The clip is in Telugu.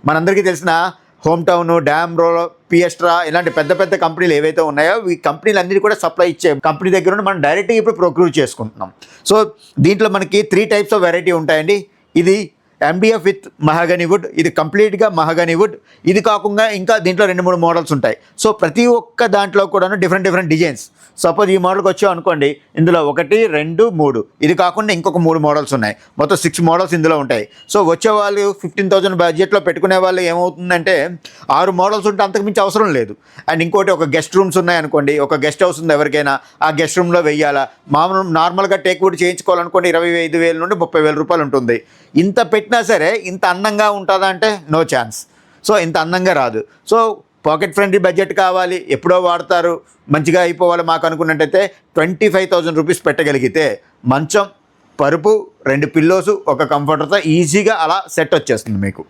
మనందరికీ తెలిసిన హోమ్ టౌన్, డ్యామ్ రో, పిఎస్ట్రా ఇలాంటి పెద్ద పెద్ద కంపెనీలు ఏవైతే ఉన్నాయో ఈ కంపెనీలు అన్నిటి కూడా సప్లై ఇచ్చే కంపెనీ దగ్గర నుండి మనం డైరెక్ట్గా ఇప్పుడు ప్రొక్యూర్ చేసుకుంటున్నాం. సో దీంట్లో మనకి 3 టైప్స్ ఆఫ్ వెరైటీ ఉంటాయండి. ఇది MDF విత్ మహాగనీ వుడ్, ఇది కంప్లీట్గా మహాగనీ వుడ్. ఇది కాకుండా ఇంకా దీంట్లో 2-3 మోడల్స్ ఉంటాయి. సో ప్రతి ఒక్క దాంట్లో కూడా డిఫరెంట్ డిజైన్స్. సపోజ్ ఈ మోడల్కి వచ్చాం అనుకోండి, ఇందులో 1, 2, 3 ఇది కాకుండా ఇంకొక 3 మోడల్స్ ఉన్నాయి. మొత్తం 6 మోడల్స్ ఇందులో ఉంటాయి. సో వచ్చే వాళ్ళు 15,000 బడ్జెట్లో పెట్టుకునే వాళ్ళు ఏమవుతుందంటే 6 మోడల్స్ ఉంటే అంతకుమించి అవసరం లేదు. అండ్ ఇంకోటి ఒక గెస్ట్ రూమ్స్ ఉన్నాయనుకోండి, ఒక గెస్ట్ హౌస్ ఉంది ఎవరికైనా, ఆ గెస్ట్ రూమ్లో వెయ్యాలా. నార్మల్గా టేక్ వుడ్ చేయించుకోవాలనుకోండి 25,000 నుండి 30,000 రూపాయలు ఉంటుంది. ఇంత పెట్టినా సరే ఇంత అందంగా ఉంటుందా అంటే నో ఛాన్స్. సో ఇంత అందంగా రాదు. సో పాకెట్ ఫ్రెండ్లీ బడ్జెట్ కావాలి, ఎప్పుడో వాడతారు, మంచిగా అయిపోవాలి మాకు అనుకున్నట్టయితే 25,000 రూపీస్ పెట్టగలిగితే మంచం, పరుపు, 2 పిల్లోస్, ఒక కంఫర్టర్తో ఈజీగా అలా సెట్ వచ్చేస్తుంది మీకు.